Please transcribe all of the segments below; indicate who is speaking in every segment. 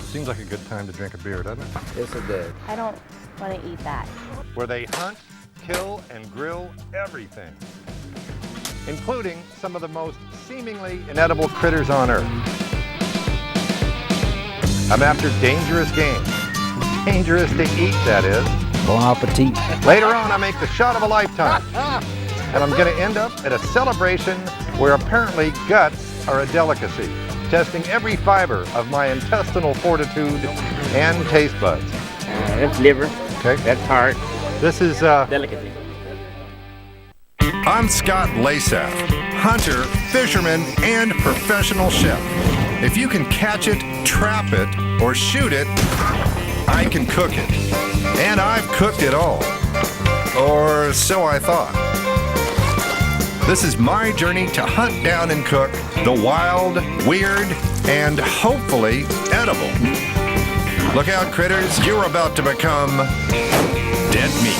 Speaker 1: Seems like a good time to drink a beer, doesn't it?
Speaker 2: Yes, it does.
Speaker 3: I don't want to eat that.
Speaker 1: Where they hunt, kill, and grill everything, including some of the most seemingly inedible critters on Earth. I'm after dangerous game. Dangerous to eat, that is.
Speaker 2: Bon appetit.
Speaker 1: Later on, I make the shot of a lifetime. And I'm gonna end up at a celebration where apparently guts are a delicacy, testing every fiber of my intestinal fortitude and taste buds.
Speaker 4: That's liver.
Speaker 1: Okay.
Speaker 4: That's heart.
Speaker 1: This is
Speaker 4: Delicacy.
Speaker 5: I'm Scott Lasaf, hunter, fisherman, and professional chef. If you can catch it, trap it, or shoot it, I can cook it. And I've cooked it all. Or so I thought. This is my journey to hunt down and cook the wild, weird, and hopefully edible. Look out, critters, you're about to become dead meat.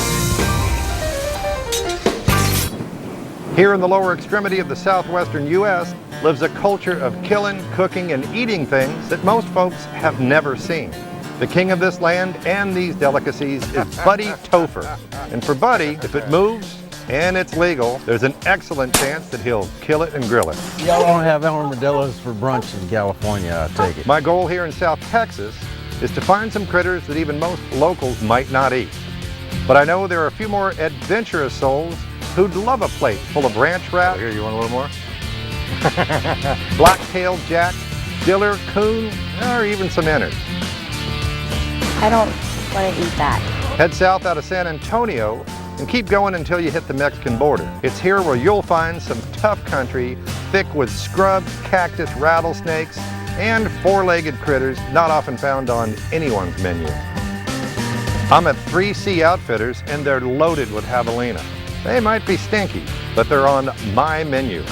Speaker 1: here in the lower extremity of the southwestern U.S. lives a culture of killing, cooking, and eating things that most folks have never seen. The king of this land and these delicacies is Buddy Topher. And for Buddy, if it moves and it's legal, there's an excellent chance that he'll kill it and grill it.
Speaker 2: Y'all don't have armadillos for brunch in California, I take it.
Speaker 1: My goal here in South Texas is to find some critters that even most locals might not eat. But I know there are a few more adventurous souls who'd love a plate full of ranch rat. Here, you want a little more? Black-tailed jack, diller, coon, or even some innards.
Speaker 3: I don't want to eat that.
Speaker 1: Head south out of San Antonio and keep going until you hit the Mexican border. It's here where you'll find some tough country, thick with scrubs, cactus, rattlesnakes, and four-legged critters not often found on anyone's menu. I'm at 3C Outfitters and they're loaded with javelina. They might be stinky, but they're on my menu.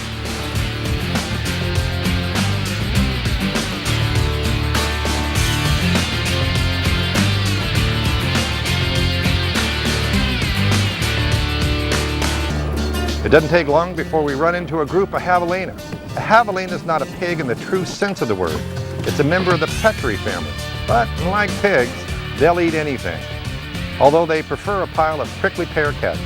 Speaker 1: It doesn't take long before we run into a group of javelina. A javelina is not a pig in the true sense of the word. It's a member of the peccary family. But like pigs, they'll eat anything, although they prefer a pile of prickly pear cactus.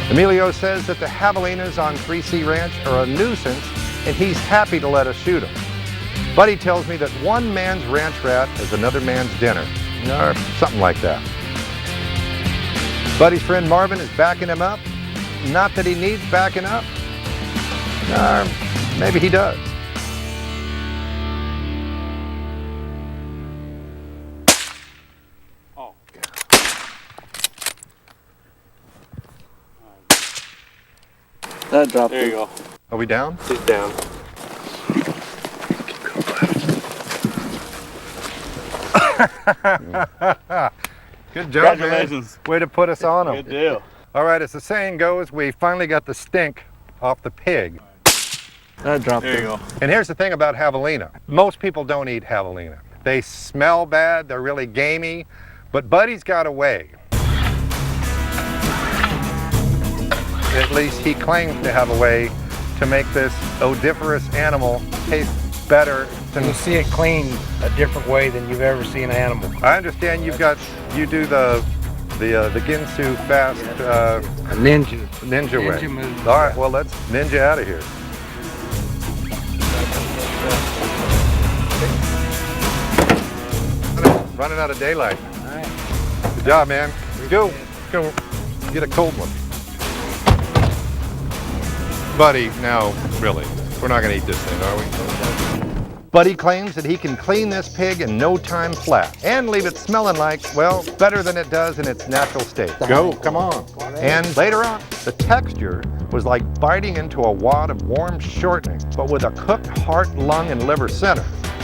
Speaker 1: Emilio says that the javelinas on 3C Ranch are a nuisance and he's happy to let us shoot them. Buddy tells me that one man's ranch rat is another man's dinner, or something like that. Buddy's friend Marvin is backing him up. Not that he needs backing up. Or maybe he does.
Speaker 4: Oh.
Speaker 2: That dropped
Speaker 4: There you go.
Speaker 1: Are we down?
Speaker 4: He's down.
Speaker 1: Good job,
Speaker 4: Congratulations.
Speaker 1: man. Way to put us on them.
Speaker 4: Good deal.
Speaker 1: All right, as the saying goes, we finally got the stink off the pig.
Speaker 2: That dropped
Speaker 4: There you go.
Speaker 1: And here's the thing about javelina. Most people don't eat javelina. They smell bad, they're really gamey, but Buddy's got a way. At least he claims to have a way to make this odoriferous animal taste better than...
Speaker 6: You see it clean a different way than you've ever seen an animal.
Speaker 1: I understand you do the Ginsu fast ninja way.
Speaker 6: Ninja moves.
Speaker 1: All right, well, let's ninja out of here. Running out of daylight.
Speaker 6: All right.
Speaker 1: Good job, man. Let's go. Let's go get a cold one. Buddy, now, really, we're not gonna eat this thing, are we? Buddy claims that he can clean this pig in no time flat and leave it smelling like, well, better than it does in its natural state. Go, come on. And later on, the texture was like biting into a wad of warm shortening, but with a cooked heart, lung, and liver center.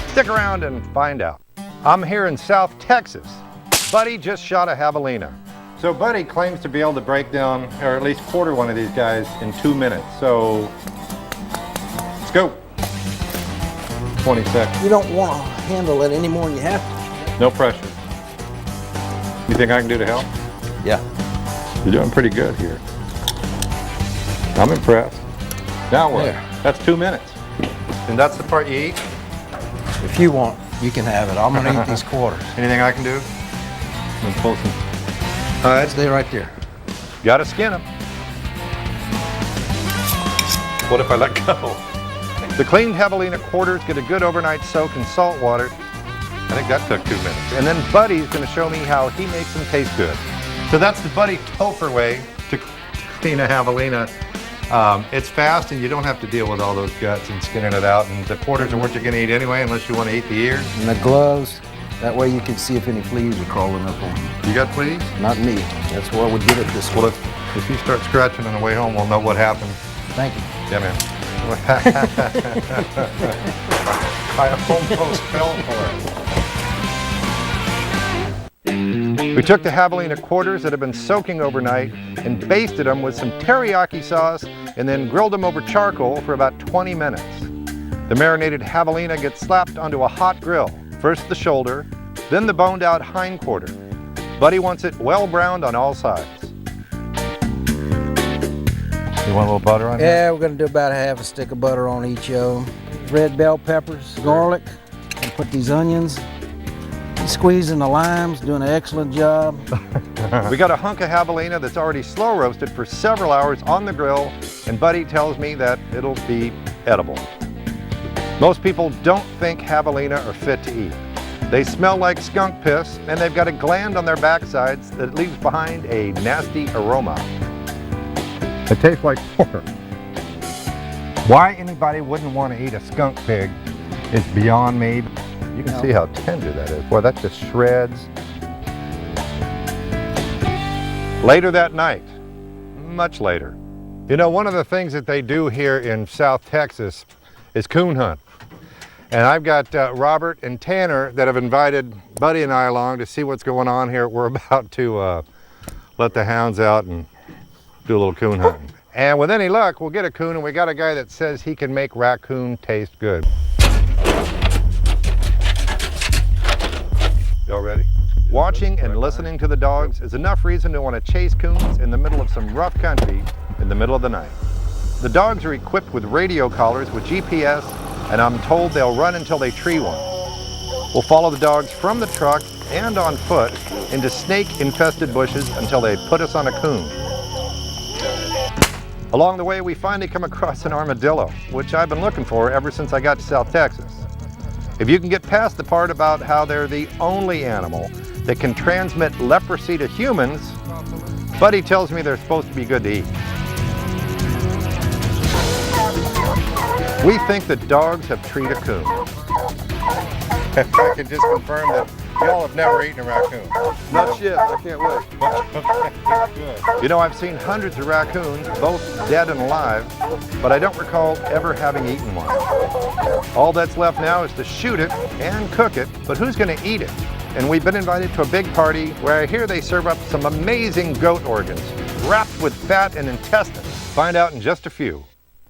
Speaker 1: Stick around and find out. I'm here in South Texas. Buddy just shot a javelina. So Buddy claims to be able to break down, or at least quarter one of these guys in 2 minutes. So, let's go. 20 seconds.
Speaker 2: You don't want to handle it any more than you have to.
Speaker 1: No pressure. You think I can do the help?
Speaker 2: Yeah.
Speaker 1: You're doing pretty good here. I'm impressed. Now what?
Speaker 2: There.
Speaker 1: That's 2 minutes. And that's the part you eat?
Speaker 2: If you want, you can have it. I'm gonna eat these quarters.
Speaker 1: Anything I can do? I'm pull some. All right,
Speaker 2: Stay right there.
Speaker 1: gotta skin them. What if I let go? The cleaned javelina quarters get a good overnight soak in salt water. I think that took 2 minutes. And then Buddy's gonna show me how he makes them taste good. So that's the Buddy Topher way to clean a javelina. It's fast and you don't have to deal with all those guts and skinning it out. And the quarters are what you're gonna eat anyway, unless you wanna eat the ears.
Speaker 2: And the gloves, that way you can see if any fleas are crawling up on you.
Speaker 1: You got fleas?
Speaker 2: Not me. That's why we did it this way.
Speaker 1: Well, if you start scratching on the way home, we'll know what happened.
Speaker 2: Thank you.
Speaker 1: Yeah, man. I almost fell for it. We took the javelina quarters that had been soaking overnight and basted them with some teriyaki sauce and then grilled them over charcoal for about 20 minutes. The marinated javelina gets slapped onto a hot grill. First the shoulder, then the boned out hind quarter. Buddy wants it well browned on all sides. You want a little butter on
Speaker 2: Yeah, we're gonna do about a half a stick of butter on each of them. Red bell peppers, garlic, and put these onions. He's squeezing the limes, doing an excellent job.
Speaker 1: We got a hunk of javelina that's already slow roasted for several hours on the grill, and Buddy tells me that it'll be edible. Most people don't think javelina are fit to eat. They smell like skunk piss, and they've got a gland on their backsides that leaves behind a nasty aroma. It tastes like pork. Why anybody wouldn't want to eat a skunk pig is beyond me. You can see how tender that is. Boy, that just shreds. Later that night, much later. You know, one of the things that they do here in South Texas is coon hunt. And I've got Robert and Tanner that have invited Buddy and I along to see what's going on here. We're about to let the hounds out and do a little coon hunting. And with any luck, we'll get a coon, and we got a guy that says he can make raccoon taste good. Y'all ready? Watching and listening to the dogs is enough reason to want to chase coons in the middle of some rough country in the middle of the night. The dogs are equipped with radio collars with GPS, and I'm told they'll run until they tree one. We'll follow the dogs from the truck and on foot into snake-infested bushes until they put us on a coon. Along the way, we finally come across an armadillo, which I've been looking for ever since I got to South Texas. If you can get past the part about how they're the only animal that can transmit leprosy to humans, Buddy tells me they're supposed to be good to eat. We think that dogs have treed a coon. If I can just confirm that y'all have never eaten a raccoon.
Speaker 4: Not yet, I can't wait.
Speaker 1: Good. You know, I've seen hundreds of raccoons, both dead and alive, but I don't recall ever having eaten one. All that's left now is to shoot it and cook it, but who's gonna eat it? And we've been invited to a big party where I hear they serve up some amazing goat organs, wrapped with fat and intestines. Find out in just a few.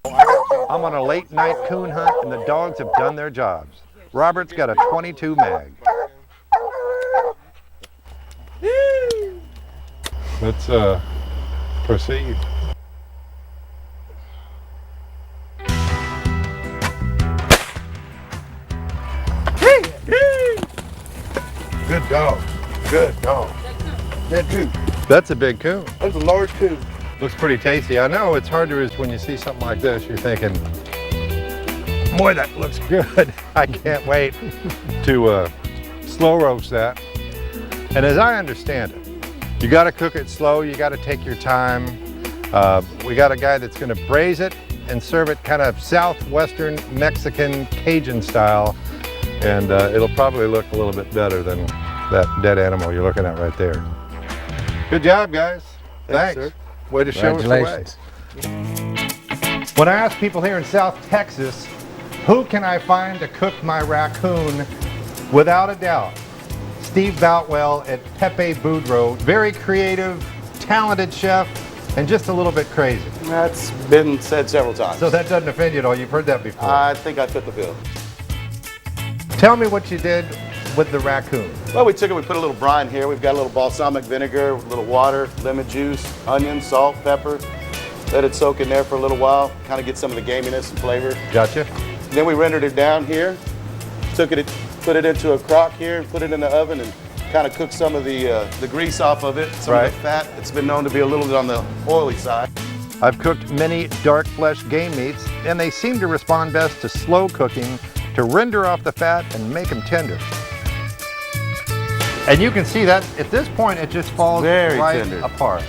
Speaker 1: I'm on a late night coon hunt and the dogs have done their jobs. Robert's got a 22 mag. Let's proceed.
Speaker 4: Good dog. Good dog. That too.
Speaker 1: That's a big coon.
Speaker 4: That's a large coon.
Speaker 1: Looks pretty tasty. I know it's hard to, when you see something like this, you're thinking, boy, that looks good. I can't wait to slow roast that. And as I understand it, you got to cook it slow. You got to take your time. We got a guy that's going to braise it and serve it kind of southwestern Mexican Cajun style. And it'll probably look a little bit better than that dead animal you're looking at right there. Good job, guys. Thanks.
Speaker 4: sir.
Speaker 1: Way to show us the way.
Speaker 2: Congratulations.
Speaker 1: When I ask people here in South Texas, who can I find to cook my raccoon? Without a doubt, Steve Boutwell at Pepe Boudreaux. Very creative, talented chef, and just a little bit crazy.
Speaker 7: That's been said several times.
Speaker 1: So that doesn't offend you at all. You've heard that before.
Speaker 7: I think I fit the bill.
Speaker 1: Tell me what you did with the raccoon.
Speaker 7: Well, we took it, we put a little brine here. We've got a little balsamic vinegar, a little water, lemon juice, onion, salt, pepper. Let it soak in there for a little while, kind of get some of the gaminess and flavor.
Speaker 1: Gotcha.
Speaker 7: Then we rendered it down here, put it into a crock here, and put it in the oven and kind of cook some of the grease off of it, some of the fat. It's been known to be a little bit on the oily side.
Speaker 1: I've cooked many dark flesh game meats, and they seem to respond best to slow cooking to render off the fat and make them tender. And you can see that at this point it just falls
Speaker 7: Very
Speaker 1: right
Speaker 7: tender.
Speaker 1: apart.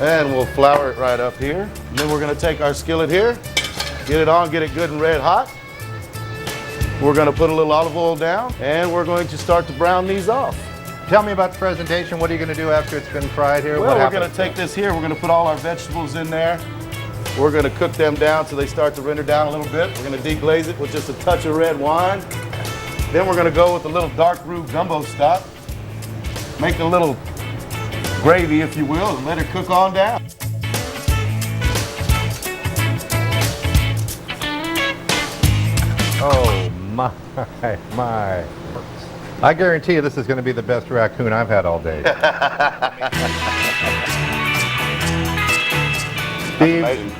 Speaker 7: And we'll flour it right up here. And then we're gonna take our skillet here, get it on, get it good and red hot. We're gonna put a little olive oil down, and we're going to start to brown these off.
Speaker 1: Tell me about the presentation. What are you going to do after it's been fried here?
Speaker 7: Well,
Speaker 1: What
Speaker 7: we're
Speaker 1: happens?
Speaker 7: gonna take this here, we're gonna put all our vegetables in there. We're gonna cook them down so they start to render down a little bit. We're gonna deglaze it with just a touch of red wine. Then we're gonna go with a little dark brew gumbo stock. Make a little gravy, if you will, and let it cook on down.
Speaker 1: Oh my. I guarantee you this is going to be the best raccoon I've had all day. Steve,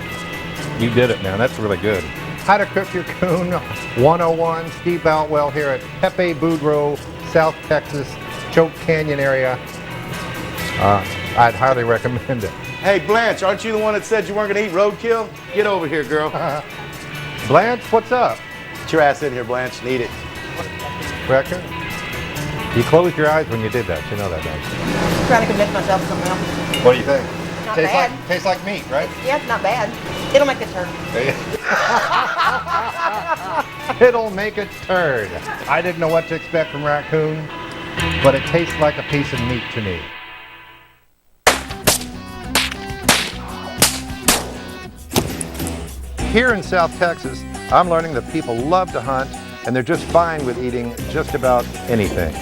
Speaker 1: you did it, man. That's really good. How to cook your coon 101. Steve Boutwell here at Pepe Boudreaux, South Texas, Choke Canyon area. I'd highly recommend it.
Speaker 7: Hey, Blanche, aren't you the one that said you weren't gonna eat roadkill? Get over here, girl.
Speaker 1: Blanche, what's up?
Speaker 7: Get your ass in here, Blanche, and eat it.
Speaker 1: Raccoon? You closed your eyes when you did that. You know that, don't you?
Speaker 8: Trying to convince myself of something else.
Speaker 1: What do you think?
Speaker 8: Not
Speaker 1: tastes
Speaker 8: bad.
Speaker 1: tastes like meat, right?
Speaker 8: Yeah, it's not bad. It'll make a turn.
Speaker 1: It'll make a turd. I didn't know what to expect from raccoon, but it tastes like a piece of meat to me. Here in South Texas, I'm learning that people love to hunt, and they're just fine with eating just about anything.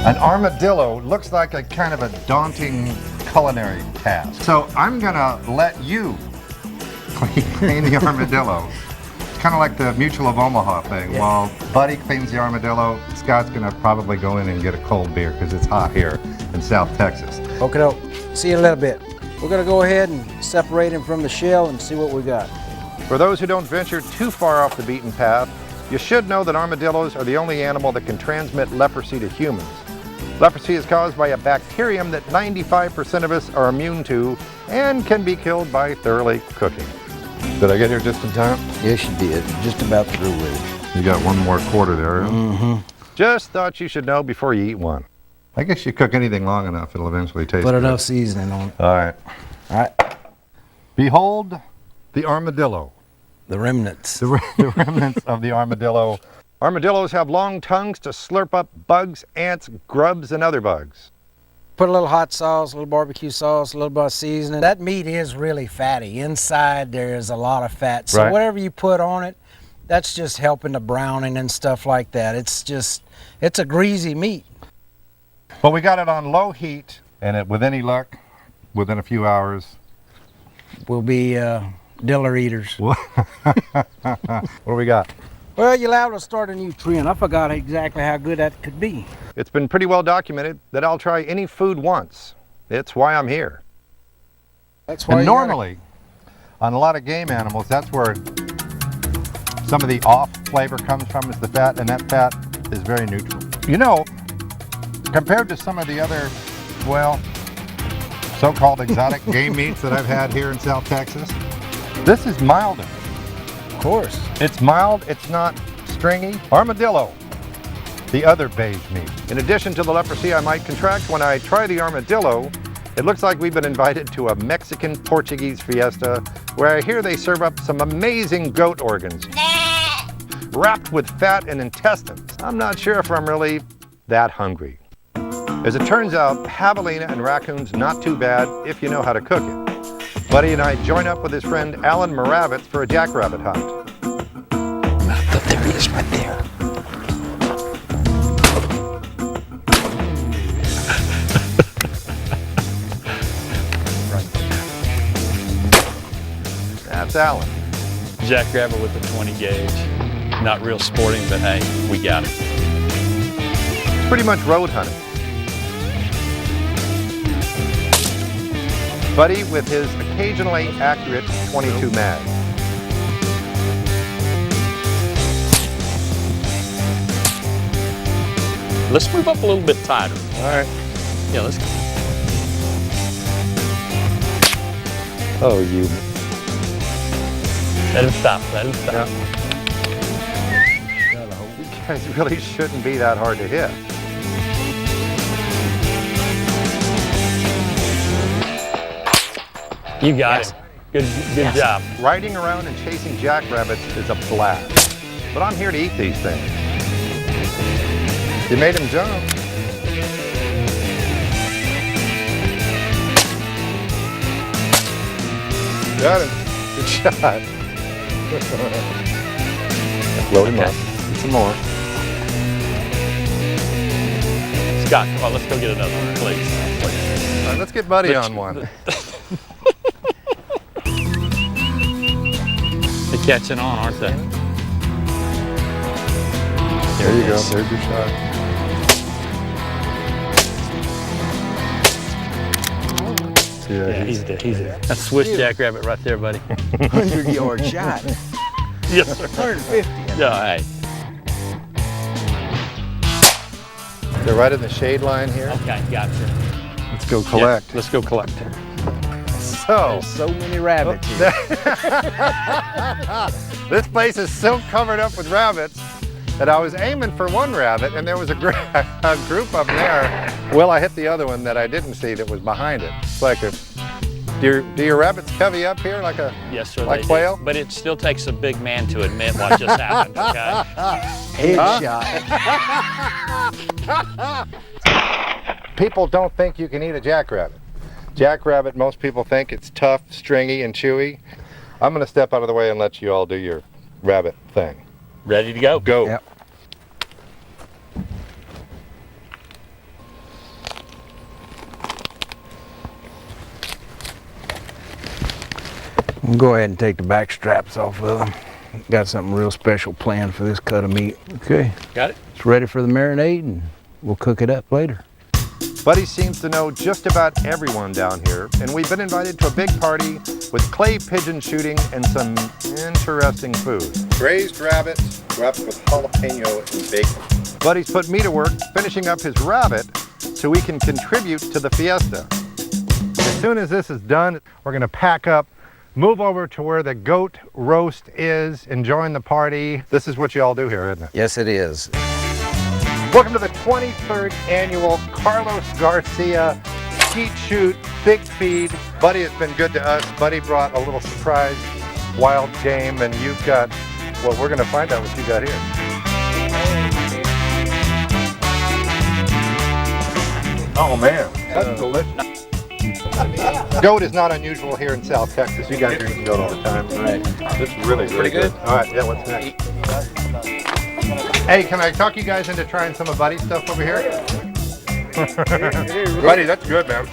Speaker 1: An armadillo looks like a kind of a daunting culinary task. So I'm gonna let you clean the armadillo. It's kind of like the Mutual of Omaha thing. While Buddy cleans the armadillo, Scott's gonna probably go in and get a cold beer because it's hot here in South Texas.
Speaker 2: Okay, doke. See you in a little bit. We're gonna go ahead and separate him from the shell and see what we got.
Speaker 1: For those who don't venture too far off the beaten path, you should know that armadillos are the only animal that can transmit leprosy to humans. Leprosy is caused by a bacterium that 95% of us are immune to and can be killed by thoroughly cooking. Did I get here just in time?
Speaker 2: Yes, you did. Just about through with it.
Speaker 1: You got one more quarter there.
Speaker 2: Mm-hmm.
Speaker 1: Just thought you should know before you eat one. I guess you cook anything long enough, it'll eventually taste
Speaker 2: Put
Speaker 1: good.
Speaker 2: enough seasoning on it.
Speaker 1: All right.
Speaker 2: All right.
Speaker 1: Behold the armadillo.
Speaker 2: The remnants.
Speaker 1: The remnants of the armadillo. Armadillos have long tongues to slurp up bugs, ants, grubs, and other bugs.
Speaker 2: Put a little hot sauce, a little barbecue sauce, a little bit of seasoning. That meat is really fatty. Inside there is a lot of fat. So
Speaker 1: Right.
Speaker 2: whatever you put on it, that's just helping the browning and stuff like that. It's a greasy meat.
Speaker 1: Well, we got it on low heat, and with any luck, within a few hours,
Speaker 2: We'll be diller eaters.
Speaker 1: what do we got?
Speaker 2: Well, you're allowed to start a new trend. I forgot exactly how good that could be.
Speaker 1: It's been pretty well documented that I'll try any food once. It's why I'm here.
Speaker 2: That's why
Speaker 1: And
Speaker 2: you gotta-
Speaker 1: normally, on a lot of game animals, that's where some of the off flavor comes from, is the fat, and that fat is very neutral. You know, compared to some of the other, well, so-called exotic game meats that I've had here in South Texas, this is milder.
Speaker 2: Of course.
Speaker 1: It's mild, it's not stringy. Armadillo, the other beige meat. In addition to the leprosy I might contract when I try the armadillo, it looks like we've been invited to a Mexican-Portuguese fiesta where I hear they serve up some amazing goat organs wrapped with fat and intestines. I'm not sure if I'm really that hungry. As it turns out, javelina and raccoon's not too bad if you know how to cook it. Buddy and I join up with his friend Alan Moravitz for a jackrabbit hunt.
Speaker 2: There he is right there.
Speaker 1: That's Alan.
Speaker 9: Jackrabbit with a 20 gauge. Not real sporting, but hey, we got it.
Speaker 1: It's pretty much road hunting. Buddy with his occasionally accurate .22 mag.
Speaker 9: Let's move up a little bit tighter.
Speaker 1: All right.
Speaker 9: Yeah, let's.
Speaker 1: Oh, you.
Speaker 9: Let him stop. Let him stop.
Speaker 1: You guys really shouldn't be that hard to hit.
Speaker 9: You got it. Good job.
Speaker 1: Riding around and chasing jackrabbits is a blast. But I'm here to eat these things. You made him jump. Got him. Good shot. Load him up. Some more.
Speaker 9: Scott, come on, let's go get another one, please.
Speaker 1: All right, let's get Buddy on one.
Speaker 9: They're catching on, aren't they?
Speaker 1: There you go. There's your shot.
Speaker 9: Yeah, he's there. He's there. That's Swiss jackrabbit right there, buddy.
Speaker 2: 100-yard shot.
Speaker 9: Yes, sir.
Speaker 2: 150.
Speaker 9: Yeah, hey.
Speaker 1: They're right in the shade line here.
Speaker 9: Okay, gotcha.
Speaker 1: Let's go collect.
Speaker 9: Yeah, let's go collect.
Speaker 1: So,
Speaker 2: So many rabbits here.
Speaker 1: this place is so covered up with rabbits that I was aiming for one rabbit and there was a group up there. Well, I hit the other one that I didn't see that was behind it. It's like a, do your rabbits covey up here like a
Speaker 9: Yes, sir.
Speaker 1: like
Speaker 9: they
Speaker 1: quail?
Speaker 9: do. But it still takes a big man to admit what just happened, okay?
Speaker 2: Headshot.
Speaker 1: People don't think you can eat a jackrabbit. Jackrabbit, most people think it's tough, stringy, and chewy. I'm gonna step out of the way and let you all do your rabbit thing.
Speaker 9: Ready to go?
Speaker 1: Go.
Speaker 2: Yep. We'll go ahead and take the back straps off of them. Got something real special planned for this cut of meat. Okay,
Speaker 9: Got it?
Speaker 2: it's ready for the marinade and we'll cook it up later.
Speaker 1: Buddy seems to know just about everyone down here, and we've been invited to a big party with clay pigeon shooting and some interesting food. Braised rabbits wrapped with jalapeno and bacon. Buddy's put me to work finishing up his rabbit so we can contribute to the fiesta. As soon as this is done, we're gonna pack up, move over to where the goat roast is, and join the party. This is what you all do here, isn't it?
Speaker 2: Yes, it is.
Speaker 1: Welcome to the 23rd annual Carlos Garcia Skeet Shoot Big Feed. Buddy has been good to us. Buddy brought a little surprise wild game, and you've got, well, we're gonna find out what you got here. Oh man, that's delicious. Goat is not unusual here in South Texas. You guys are eating goat all the time. Right. This is really, really good. All right, yeah, what's next? Hey, can I talk you guys into trying some of Buddy's stuff over here? Buddy, that's good, man.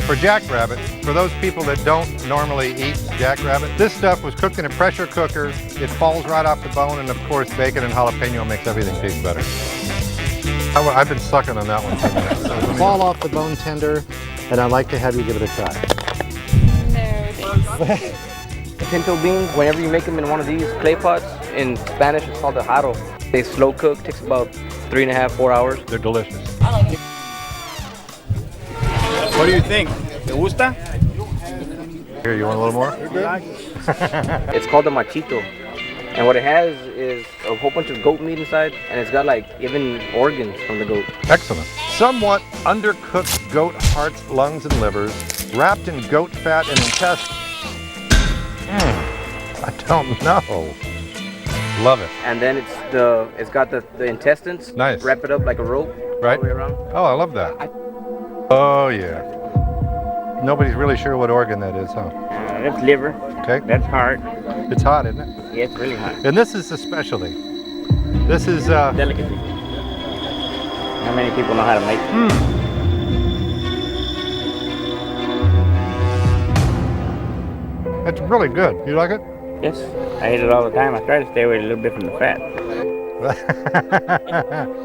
Speaker 1: For jackrabbit, for those people that don't normally eat jackrabbit, this stuff was cooked in a pressure cooker. It falls right off the bone, and of course, bacon and jalapeno makes everything taste better. I've been sucking on that one for minutes. So it's fall off the bone tender, and I'd like to have you give it a try.
Speaker 10: Pinto beans, whenever you make them in one of these clay pots, in Spanish it's called a jarro. They slow cook, takes about 3.5, 4 hours.
Speaker 1: They're delicious.
Speaker 6: What do you think? ¿Te gusta?
Speaker 1: Here, you want a little more?
Speaker 10: It's called a machito. And what it has is a whole bunch of goat meat inside, and it's got like even organs from the goat.
Speaker 1: Excellent. Somewhat undercooked goat hearts, lungs, and livers, wrapped in goat fat and intestines. I don't know. Love it.
Speaker 10: And then it's got the intestines.
Speaker 1: Nice.
Speaker 10: Wrap it up like a rope.
Speaker 1: Right?
Speaker 10: All the way around.
Speaker 1: Oh, I love that. Oh, yeah. Nobody's really sure what organ that is, huh?
Speaker 10: That's liver.
Speaker 1: Okay.
Speaker 10: That's heart.
Speaker 1: It's hot, isn't it?
Speaker 10: Yeah, it's really hot.
Speaker 1: And this is a specialty. This is,
Speaker 10: Delicacy. Not many people know how to make it.
Speaker 1: It's really good. You like it?
Speaker 10: Yes, I eat it all the time. I try to stay away a little bit from the fat.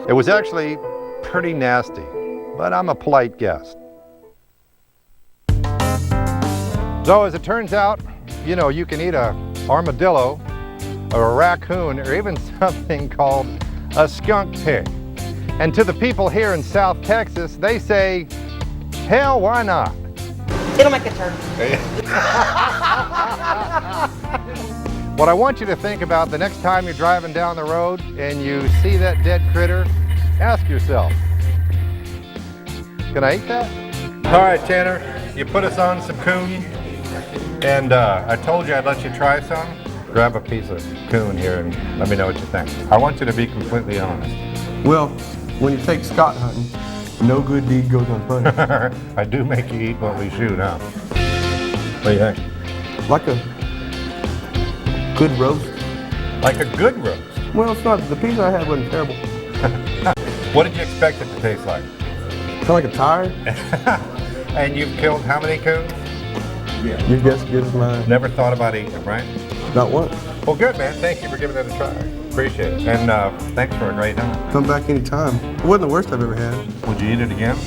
Speaker 1: It was actually pretty nasty, but I'm a polite guest. So as it turns out, you know, you can eat a armadillo or a raccoon or even something called a skunk pig. And to the people here in South Texas, they say, hell, why not?
Speaker 8: It'll make a turkey.
Speaker 1: What I want you to think about the next time you're driving down the road and you see that dead critter, ask yourself, can I eat that? All right, Tanner, you put us on some coon, and I told you I'd let you try some. Grab a piece of coon here and let me know what you think. I want you to be completely honest.
Speaker 4: Well, when you take Scott hunting, no good deed goes unpunished.
Speaker 1: I do make you eat what we shoot, huh? What do you think?
Speaker 4: Like a good roast.
Speaker 1: Like a good roast.
Speaker 4: Well, it's not. The piece I had wasn't terrible.
Speaker 1: What did you expect it to taste like?
Speaker 4: Kind of like a tire.
Speaker 1: And you've killed how many coons?
Speaker 4: Your guess is good as mine.
Speaker 1: Never thought about eating them, right?
Speaker 4: Not once.
Speaker 1: Well, good, man. Thank you for giving it a try. Appreciate it. And thanks for a great night.
Speaker 4: Come back anytime. It wasn't the worst I've ever had.
Speaker 1: Would you eat it again?